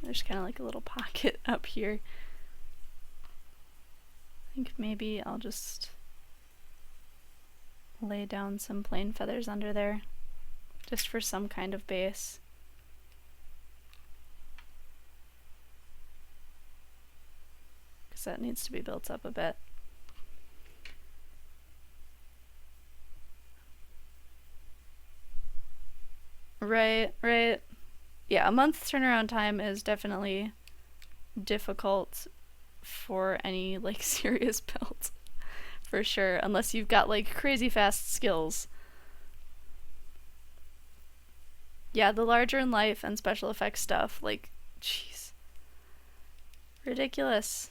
There's kind of like a little pocket up here. I think maybe I'll just lay down some plain feathers under there, just for some kind of base. Because that needs to be built up a bit. Right, right. Yeah, a month turnaround time is definitely difficult for any like serious build. For sure, unless you've got like crazy fast skills. Yeah, the larger in life and special effects stuff, like, jeez. Ridiculous.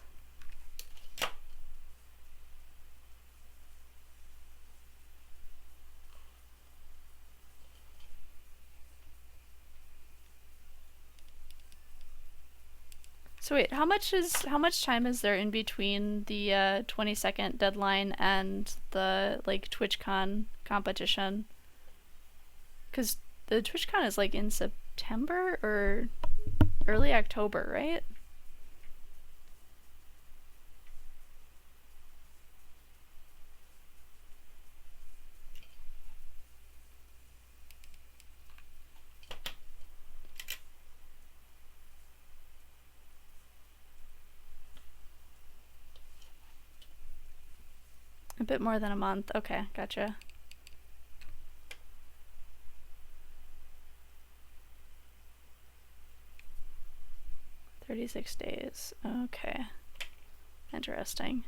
So wait, how much time is there in between the 22nd deadline and the like TwitchCon competition? Because the TwitchCon is like in September or early October, right? A bit more than a month. Okay, gotcha. "36 days. Okay. Interesting.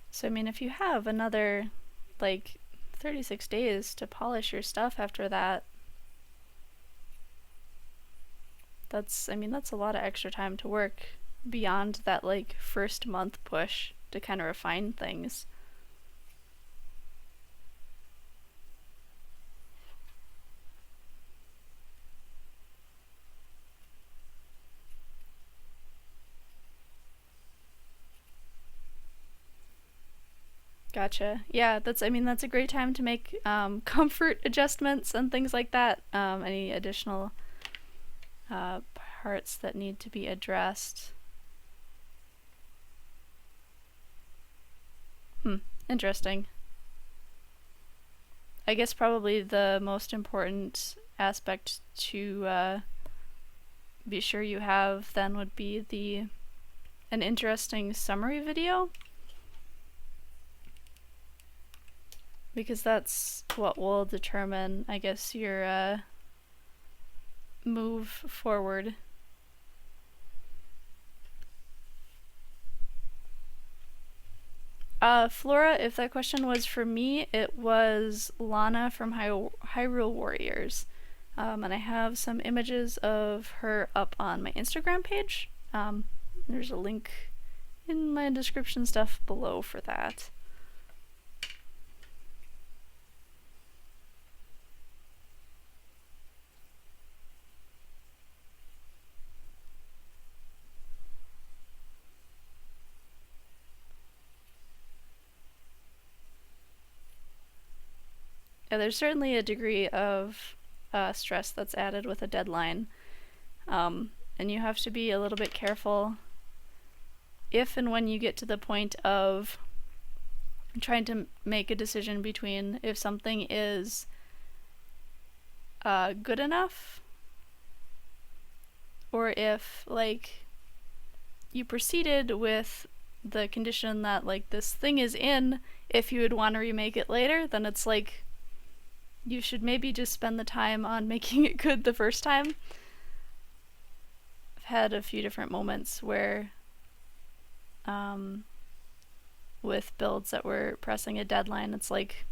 So I mean, if you have another like 36 days to polish your stuff after that, that's a lot of extra time to work beyond that like first month push to kind of refine things. Gotcha. Yeah, that's a great time to make comfort adjustments and things like that. Any additional parts that need to be addressed. Interesting. I guess probably the most important aspect to be sure you have then would be an interesting summary video. Because that's what will determine, I guess, your move forward. Flora, if that question was for me, it was Lana from Hyrule Warriors. And I have some images of her up on my Instagram page. There's a link in my description stuff below for that. Yeah, there's certainly a degree of stress that's added with a deadline. And you have to be a little bit careful if and when you get to the point of trying to make a decision between if something is good enough or if like you proceeded with the condition that like this thing is in, if you would want to remake it later, then it's like you should maybe just spend the time on making it good the first time. I've had a few different moments where with builds that were pressing a deadline, it's like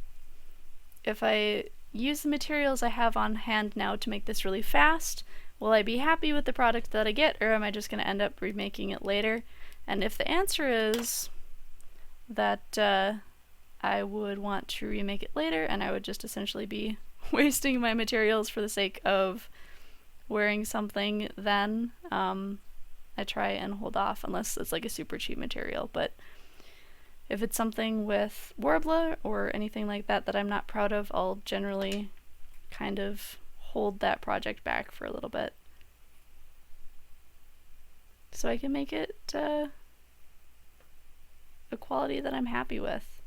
if I use the materials I have on hand now to make this really fast, will I be happy with the product that I get, or am I just going to end up remaking it later? And if the answer is that I would want to remake it later and I would just essentially be wasting my materials for the sake of wearing something then. I try and hold off unless it's like a super cheap material, but if it's something with Warbler or anything like that that I'm not proud of, I'll generally kind of hold that project back for a little bit so I can make it a quality that I'm happy with.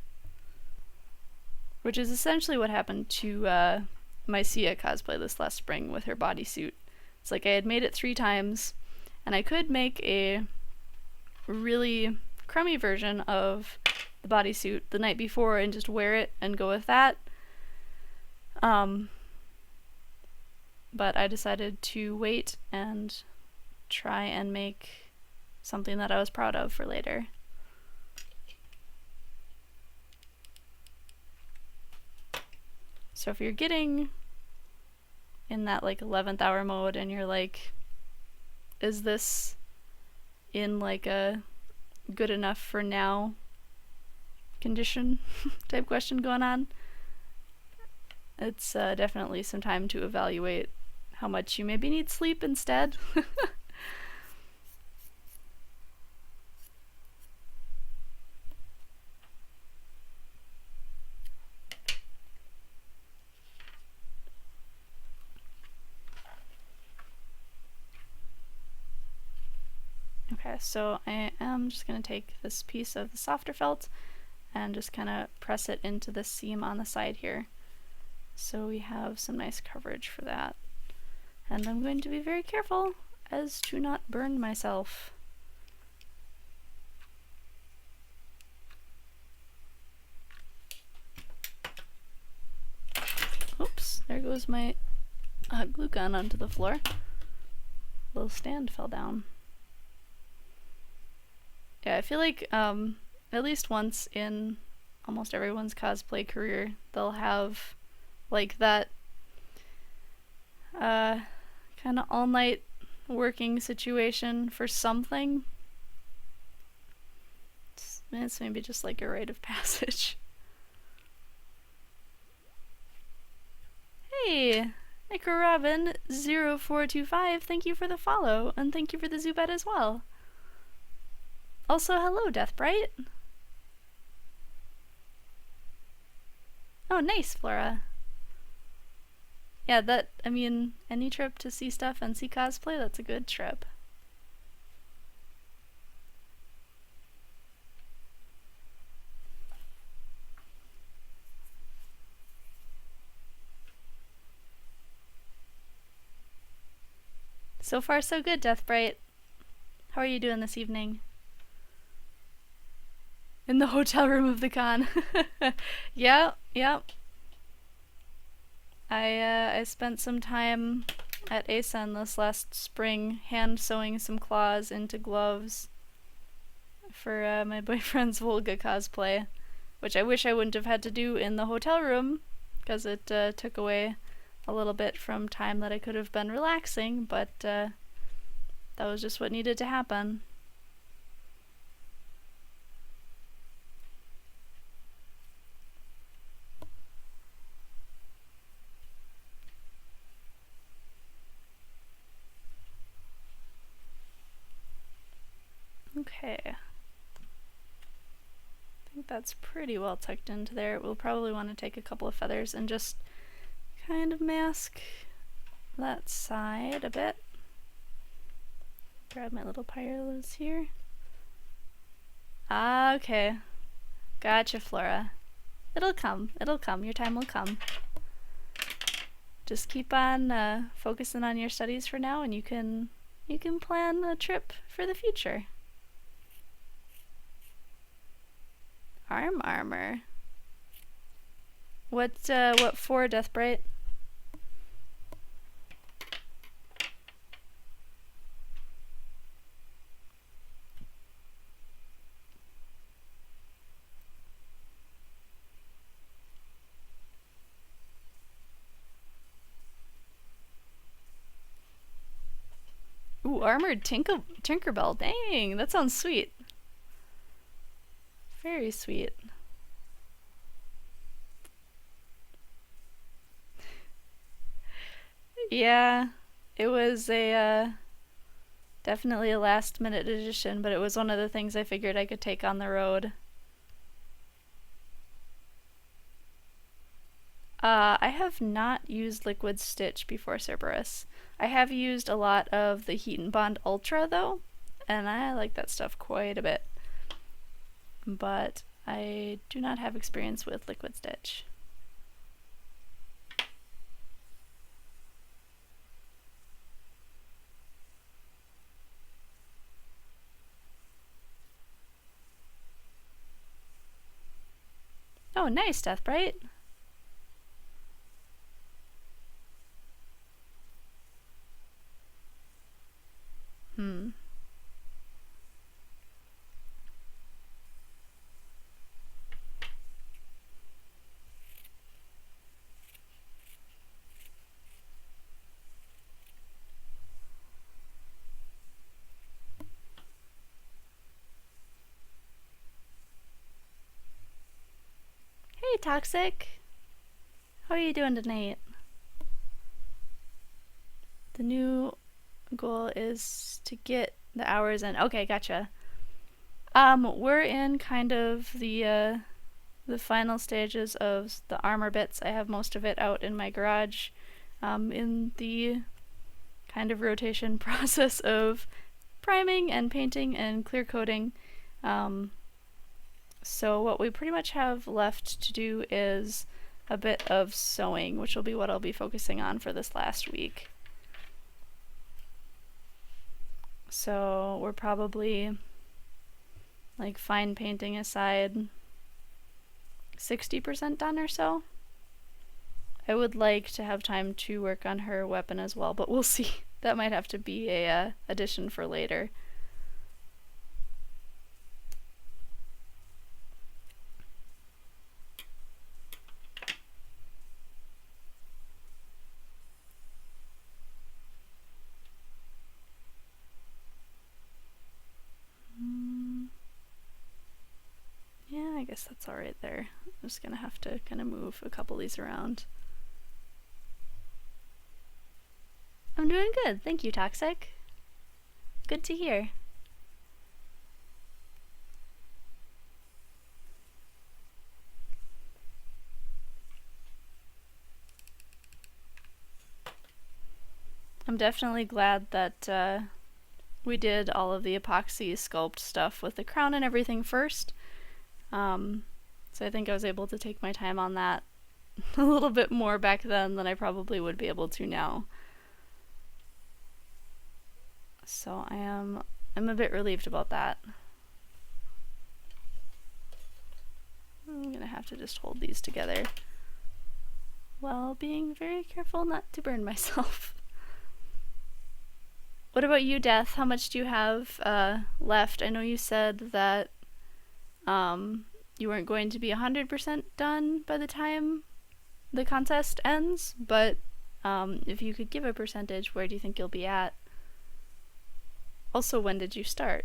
Which is essentially what happened to my Sia cosplay this last spring with her bodysuit. It's like I had made it 3 times, and I could make a really crummy version of the bodysuit the night before and just wear it and go with that. But I decided to wait and try and make something that I was proud of for later. So if you're getting in that like 11th hour mode and you're like, is this in like a good enough for now condition type question going on, it's definitely some time to evaluate how much you maybe need sleep instead. Okay, so I am just going to take this piece of the softer felt and just kind of press it into the seam on the side here. So we have some nice coverage for that. And I'm going to be very careful as to not burn myself. Oops, there goes my glue gun onto the floor. Little stand fell down. Yeah, I feel like at least once in almost everyone's cosplay career, they'll have like that kind of all-night working situation for something. It's maybe just like a rite of passage. Hey, NicoRobin0425, thank you for the follow, and thank you for the Zubat as well. Also, hello, Deathbright. Oh, nice, Flora. Yeah, that, I mean, any trip to see stuff and see cosplay, that's a good trip. So far, so good, Deathbright. How are you doing this evening? In the hotel room of the con. Yeah. I spent some time at ASEN this last spring hand sewing some claws into gloves for my boyfriend's Volga cosplay, which I wish I wouldn't have had to do in the hotel room because it took away a little bit from time that I could have been relaxing, but that was just what needed to happen. Okay. I think that's pretty well tucked into there. We'll probably want to take a couple of feathers and just kind of mask that side a bit. Grab my little pyrolas here. Ah, okay. Gotcha, Flora. It'll come. Your time will come. Just keep on focusing on your studies for now, and you can plan a trip for the future. Armor. What for, Deathbright? Ooh, armored Tinkerbell. Dang, that sounds sweet. Very sweet. Yeah, It was a definitely a last minute addition, but it was one of the things I figured I could take on the road. I have not used Liquid Stitch before Cerberus. I have used a lot of the Heat and Bond Ultra though, and I like that stuff quite a bit. But I do not have experience with Liquid Stitch. Oh, nice, Deathbright. Hey, Toxic. How are you doing tonight? The new goal is to get the hours in. Okay, gotcha. We're in kind of the final stages of the armor bits. I have most of it out in my garage, in the kind of rotation process of priming and painting and clear coating. So what we pretty much have left to do is a bit of sewing, which will be what I'll be focusing on for this last week. So we're probably, like, fine painting aside, 60% done or so. I would like to have time to work on her weapon as well, but we'll see. That might have to be a addition for later. Yeah, I guess that's alright there. I'm just gonna have to kind of move a couple of these around. I'm doing good, thank you, Toxic. Good to hear. I'm definitely glad that we did all of the epoxy sculpt stuff with the crown and everything first. So I think I was able to take my time on that a little bit more back then than I probably would be able to now. So I'm a bit relieved about that. I'm gonna have to just hold these together while being very careful not to burn myself. What about you, Death? How much do you have left? I know you said that you weren't going to be 100% done by the time the contest ends, but if you could give a percentage, where do you think you'll be at? Also, when did you start?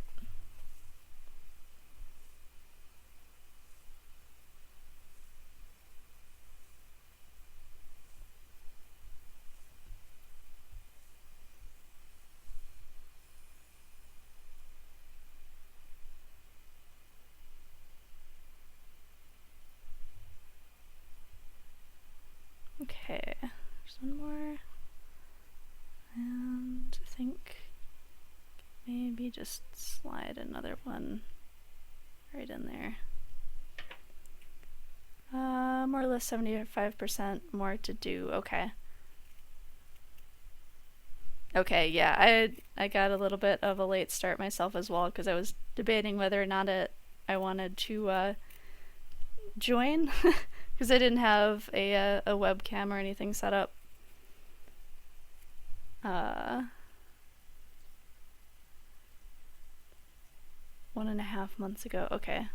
Okay, there's one more. And I think maybe just slide another one right in there. More or less 75% more to do. Okay. Okay, yeah, I got a little bit of a late start myself as well because I was debating whether or not I wanted to join because I didn't have a webcam or anything set up. 1.5 months ago. Okay.